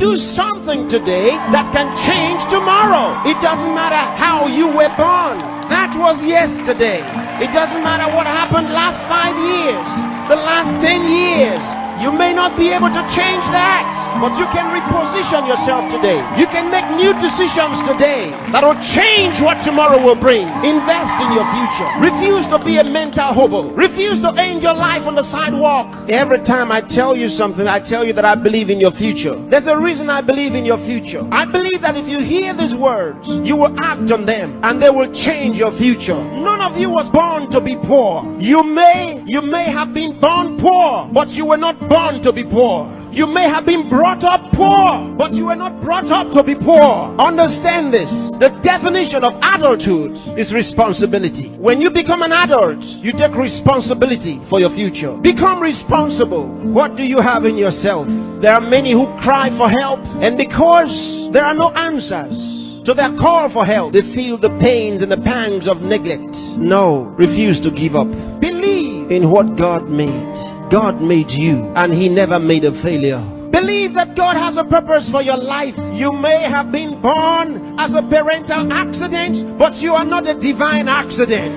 do something today that can change tomorrow. It doesn't matter how you were born. That was yesterday. It doesn't matter what happened last 5 years, the last 10 years. You may not be able to change that, but you can reposition yourself today. You can make new decisions today that will change what tomorrow will bring. Invest in your future. Refuse to be a mental hobo. Refuse to end your life on the sidewalk. Every time I tell you something, I tell you that I believe in your future. There's a reason I believe in your future. I believe that if you hear these words, you will act on them and they will change your future. None of you was born to be poor. You may have been born poor, but you were not born to be poor. You may have been brought up poor, but you were not brought up to be poor. Understand this. The definition of adulthood is responsibility. When you become an adult, you take responsibility for your future. Become responsible. What do you have in yourself? There are many who cry for help, and because there are no answers to their call for help, they feel the pains and the pangs of neglect. No, refuse to give up. Believe in what God made. God made you, and he never made a failure. Believe that God has a purpose for your life. You may have been born as a parental accident, but you are not a divine accident.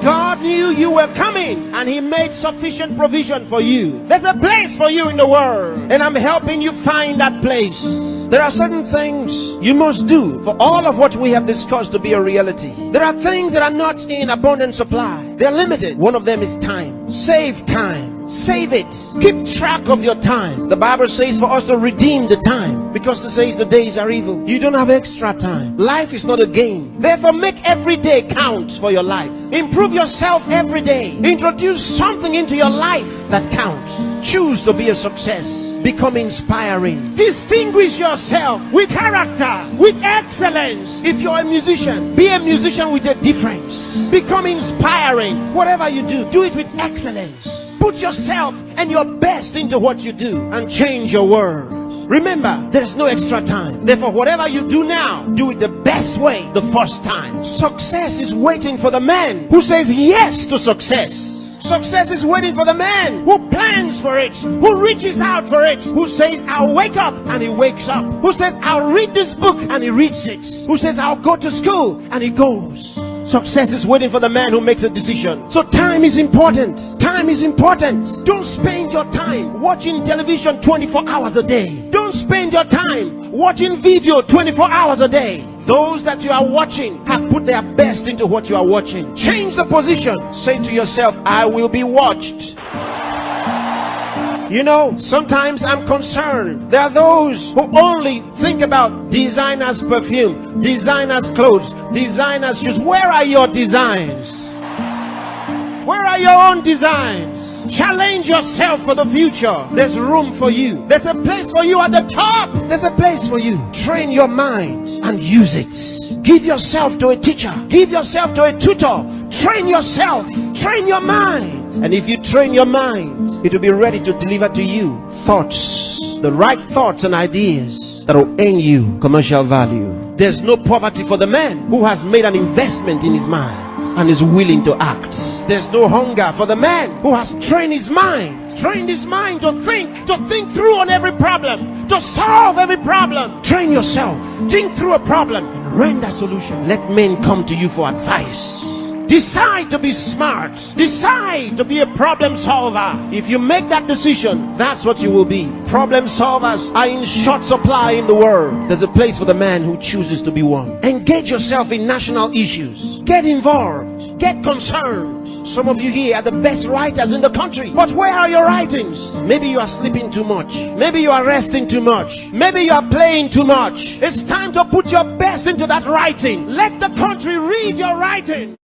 God knew you were coming, and he made sufficient provision for you. There's a place for you in the world, and I'm helping you find that place. There are certain things you must do for all of what we have discussed to be a reality. There are things that are not in abundant supply. They're limited. One of them is time. Save time. Save it. Keep track of your time. The Bible says for us to redeem the time, because it says the days are evil. You don't have extra time. Life is not a game. Therefore, make every day count for your life. Improve yourself every day. Introduce something into your life that counts. Choose to be a success. Become inspiring. Distinguish yourself with character, with excellence. If you're a musician, be a musician with a difference. Become inspiring. Whatever you do, do it with excellence. Put yourself and your best into what you do and change your world. Remember, there's no extra time. Therefore, whatever you do now, do it the best way the first time. Success is waiting for the man who says yes to success. Success is waiting for the man who plans for it, who reaches out for it, who says, I'll wake up, and he wakes up, who says, I'll read this book, and he reads it, who says, I'll go to school, and he goes. Success is waiting for the man who makes a decision. So time is important. Time is important. Don't spend your time watching television 24 hours a day. Don't spend your time watching video 24 hours a day. Those that you are watching have put their best into what you are watching. Change the position. Say to yourself, I will be watched. You know, sometimes I'm concerned. There are those who only think about designers' perfume, designers' clothes, designers' shoes. Where are your designs? Where are your own designs? Challenge yourself for the future. There's room for you. There's a place for you at the top. There's a place for you. Train your mind and use it. Give yourself to a teacher. Give yourself to a tutor. Train yourself. Train your mind. And if you train your mind, it will be ready to deliver to you thoughts, the right thoughts and ideas that will earn you commercial value. There's no poverty for the man who has made an investment in his mind and is willing to act. There's no hunger for the man who has trained his mind to think through on every problem, to solve every problem. Train yourself. Think through a problem and render solution. Let men come to you for advice. Decide to be smart. Decide to be a problem solver. If you make that decision, that's what you will be. Problem solvers are in short supply in the world. There's a place for the man who chooses to be one. Engage yourself in national issues. Get involved. Get concerned. Some of you here are the best writers in the country. But where are your writings? Maybe you are sleeping too much. Maybe you are resting too much. Maybe you are playing too much. It's time to put your best into that writing. Let the country read your writing.